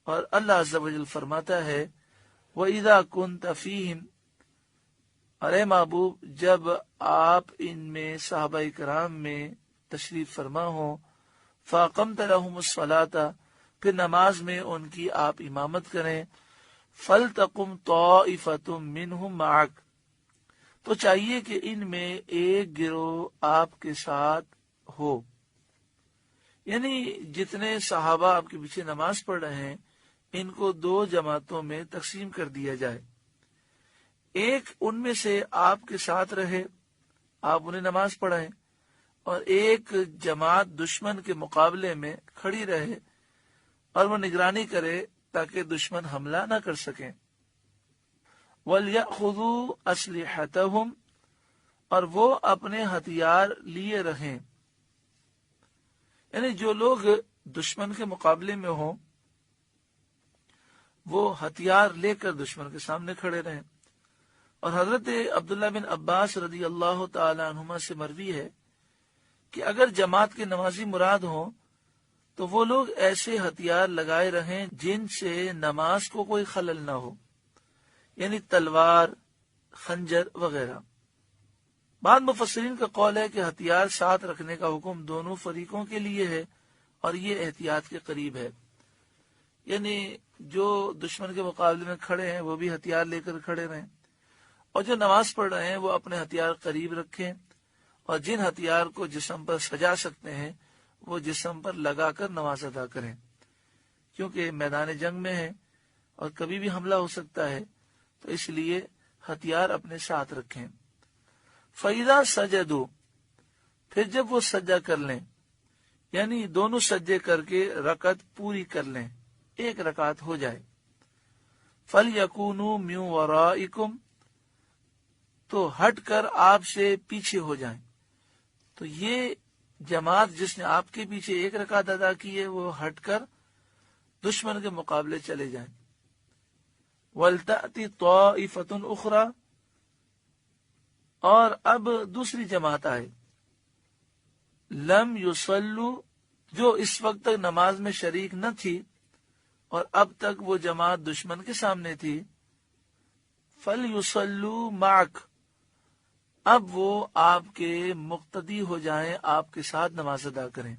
اور اللہ عز و جل فرماتا ہے وَإِذَا كُنْتَ فِيهِمْ، اور اے محبوب جب آپ ان میں صحابہ کرام میں تشریف فرما ہوں، فَأَقَمْتَ لَهُمُ الصَّلَاةَ، پھر نماز میں ان کی آپ امامت کریں، فَلْتَقُمْ طَائِفَةٌ مِّنْهُمْ مَعَكَ، تو چاہیے کہ ان میں ایک گروہ آپ کے ساتھ ہو، یعنی جتنے صحابہ آپ کے پیچھے نماز پڑھ رہے ہیں ان کو دو جماعتوں میں تقسیم کر دیا جائے، ایک ان میں سے آپ کے ساتھ رہے، آپ انہیں نماز پڑھائیں، اور ایک جماعت دشمن کے مقابلے میں کھڑی رہے اور وہ نگرانی کرے تاکہ دشمن حملہ نہ کر سکیں۔ وَلْيَأْخُذُوا أَسْلِحَتَهُمْ، اور وہ اپنے ہتھیار لیے رہیں، یعنی جو لوگ دشمن کے مقابلے میں ہوں وہ ہتھیار لے کر دشمن کے سامنے کھڑے رہیں۔ اور حضرت عبداللہ بن عباس رضی اللہ تعالی عنہما سے مروی ہے کہ اگر جماعت کے نمازی مراد ہوں تو وہ لوگ ایسے ہتھیار لگائے رہیں جن سے نماز کو کوئی خلل نہ ہو، یعنی تلوار، خنجر وغیرہ۔ بعض مفسرین کا قول ہے کہ ہتھیار ساتھ رکھنے کا حکم دونوں فریقوں کے لیے ہے اور یہ احتیاط کے قریب ہے، یعنی جو دشمن کے مقابلے میں کھڑے ہیں وہ بھی ہتھیار لے کر کھڑے رہیں، اور جو نماز پڑھ رہے ہیں وہ اپنے ہتھیار قریب رکھیں، اور جن ہتھیار کو جسم پر سجا سکتے ہیں وہ جسم پر لگا کر نماز ادا کریں، کیونکہ میدان جنگ میں ہے اور کبھی بھی حملہ ہو سکتا ہے، تو اس لیے ہتھیار اپنے ساتھ رکھیں۔ فَإِذَا سَجَدُوا، پھر جب وہ سجدہ کر لیں، یعنی دونوں سجدے کر کے رکعت پوری کر لیں، ایک رکعت ہو جائے، فَلْيَكُونُوا مِنْ وَرَائِكُمْ، تو ہٹ کر آپ سے پیچھے ہو جائیں۔ تو یہ جماعت جس نے آپ کے پیچھے ایک رکعت ادا کی ہے وہ ہٹ کر دشمن کے مقابلے چلے جائیں۔ وَلْتَأْتِ طَائِفَةٌ أُخْرَى، اور اب دوسری جماعت آئے، لم یصلوا، جو اس وقت تک نماز میں شریک نہ تھی اور اب تک وہ جماعت دشمن کے سامنے تھی، فَلْيُصَلُّوا مَعَكَ، اب وہ آپ کے مقتدی ہو جائیں، آپ کے ساتھ نماز ادا کریں۔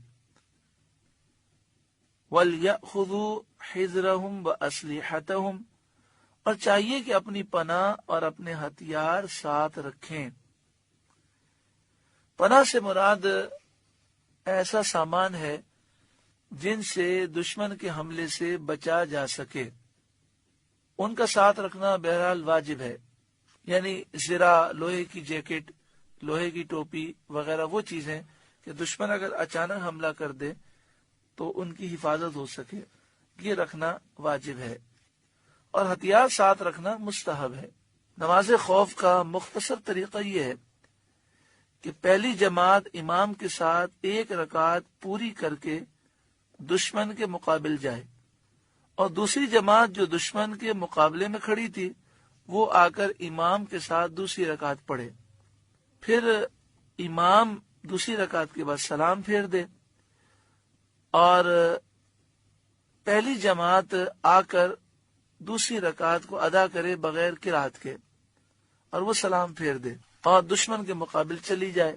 وَلْيَأْخُذُوا حِذْرَهُمْ وَأَسْلِحَتَهُمْ، اور چاہیے کہ اپنی پناہ اور اپنے ہتھیار ساتھ رکھیں۔ پناہ سے مراد ایسا سامان ہے جن سے دشمن کے حملے سے بچا جا سکے، ان کا ساتھ رکھنا بہرحال واجب ہے، یعنی زرہ، لوہے کی جیکٹ، لوہے کی ٹوپی وغیرہ، وہ چیزیں کہ دشمن اگر اچانک حملہ کر دے تو ان کی حفاظت ہو سکے، یہ رکھنا واجب ہے، اور ہتھیار ساتھ رکھنا مستحب ہے۔ نماز خوف کا مختصر طریقہ یہ ہے کہ پہلی جماعت امام کے ساتھ ایک رکعت پوری کر کے دشمن کے مقابل جائے، اور دوسری جماعت جو دشمن کے مقابلے میں کھڑی تھی وہ آ کر امام کے ساتھ دوسری رکعت پڑھے، پھر امام دوسری رکعت کے بعد سلام پھیر دے، اور پہلی جماعت آ کر دوسری رکعت کو ادا کرے بغیر قرات کے، اور وہ سلام پھیر دے اور دشمن کے مقابل چلی جائے،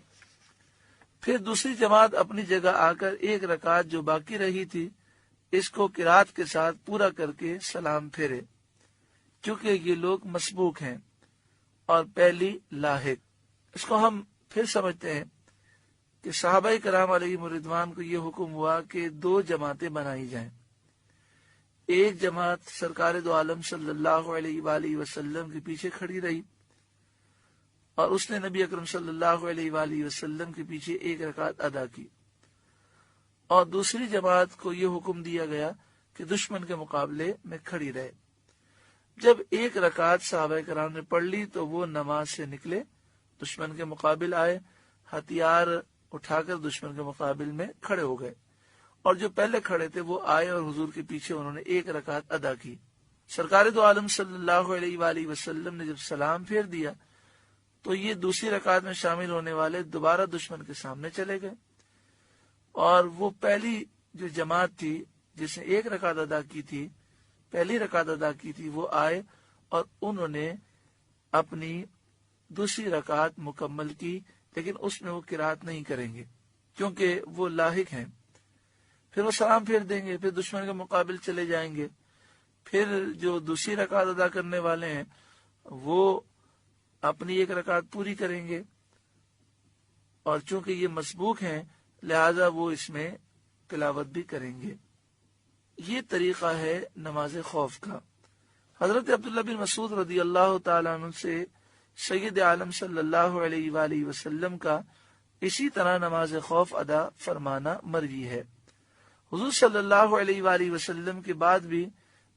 پھر دوسری جماعت اپنی جگہ آ کر ایک رکعت جو باقی رہی تھی اس کو قرات کے ساتھ پورا کر کے سلام پھیرے، کیونکہ یہ لوگ مسبوق ہیں اور پہلی لاحق۔ اس کو ہم پھر سمجھتے ہیں کہ صحابہ کرام علیہم رضوان کو یہ حکم ہوا کہ دو جماعتیں بنائی جائیں، ایک جماعت سرکار دو عالم صلی اللہ علیہ وآلہ وسلم کے پیچھے کھڑی رہی اور اس نے نبی اکرم صلی اللہ علیہ وآلہ وسلم کے پیچھے ایک رکعت ادا کی، اور دوسری جماعت کو یہ حکم دیا گیا کہ دشمن کے مقابلے میں کھڑی رہے۔ جب ایک رکعت صحابہ کرام نے پڑھ لی تو وہ نماز سے نکلے، دشمن کے مقابل آئے، ہتھیار اٹھا کر دشمن کے مقابل میں کھڑے ہو گئے، اور جو پہلے کھڑے تھے وہ آئے اور حضور کے پیچھے انہوں نے ایک رکعت ادا کی۔ سرکار دو عالم صلی اللہ علیہ وآلہ وسلم نے جب سلام پھیر دیا تو یہ دوسری رکعت میں شامل ہونے والے دوبارہ دشمن کے سامنے چلے گئے، اور وہ پہلی جو جماعت تھی جس نے ایک رکعت ادا کی تھی پہلی رکعت ادا کی تھی وہ آئے اور انہوں نے اپنی دوسری رکعت مکمل کی، لیکن اس میں وہ قرات نہیں کریں گے کیونکہ وہ لاحق ہیں۔ پھر وہ سلام پھیر دیں گے، پھر دشمن کے مقابل چلے جائیں گے۔ پھر جو دوسری رکعت ادا کرنے والے ہیں وہ اپنی ایک رکعت پوری کریں گے، اور چونکہ یہ مسبوق ہیں لہذا وہ اس میں تلاوت بھی کریں گے۔ یہ طریقہ ہے نماز خوف کا۔ حضرت عبداللہ بن مسعود رضی اللہ تعالیٰ عنہ سے سید عالم صلی اللہ علیہ وآلہ وسلم کا اسی طرح نماز خوف ادا فرمانا مروی ہے۔ حضور صلی اللہ علیہ وآلہ وسلم کے بعد بھی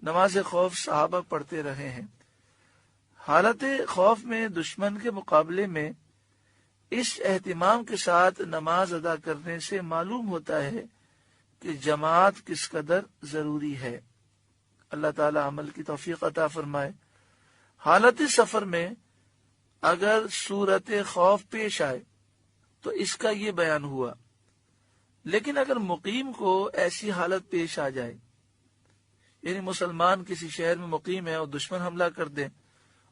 نماز خوف صحابہ پڑھتے رہے ہیں۔ حالت خوف میں دشمن کے مقابلے میں اس اہتمام کے ساتھ نماز ادا کرنے سے معلوم ہوتا ہے کہ جماعت کس قدر ضروری ہے۔ اللہ تعالی عمل کی توفیق عطا فرمائے۔ حالت سفر میں اگر صورت خوف پیش آئے تو اس کا یہ بیان ہوا، لیکن اگر مقیم کو ایسی حالت پیش آ جائے، یعنی مسلمان کسی شہر میں مقیم ہے اور دشمن حملہ کر دیں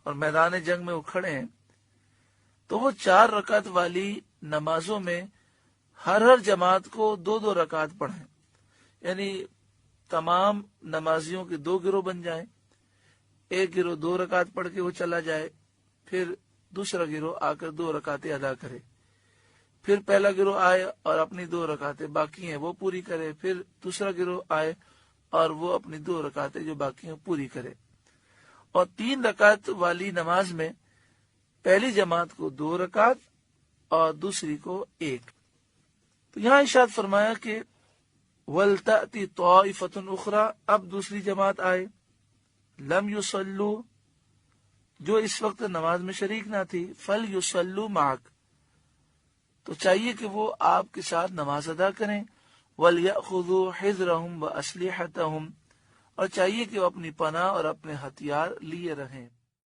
اور میدان جنگ میں وہ کھڑے ہیں، تو وہ 4 رکعت والی نمازوں میں ہر جماعت کو 2 رکعت پڑھیں، یعنی تمام نمازیوں کے 2 گروہ بن جائیں۔ ایک گروہ 2 رکعت پڑھ کے وہ چلا جائے، پھر دوسرا گروہ آ کر 2 رکعتیں ادا کرے، پھر پہلا گروہ آئے اور اپنی 2 رکعتیں باقی ہیں وہ پوری کرے، پھر دوسرا گروہ آئے اور وہ اپنی 2 رکعتیں جو باقی ہیں پوری کرے۔ اور 3 رکعت والی نماز میں پہلی جماعت کو 2 رکعت اور دوسری کو 1۔ تو یہاں ارشاد فرمایا کہ وَلْتَأْتِ طَائِفَةٌ أُخْرَى، اب دوسری جماعت آئے، لم يصلوا، جو اس وقت نماز میں شریک نہ تھی، فَلْيُصَلُّوا مَعَكَ، تو چاہیے کہ وہ آپ کے ساتھ نماز ادا کریں، وَلْيَأْخُذُوا حِذْرَهُمْ وَأَسْلِحَتَهُمْ، اور چاہیے کہ وہ اپنی پناہ اور اپنے ہتھیار لیے رہیں۔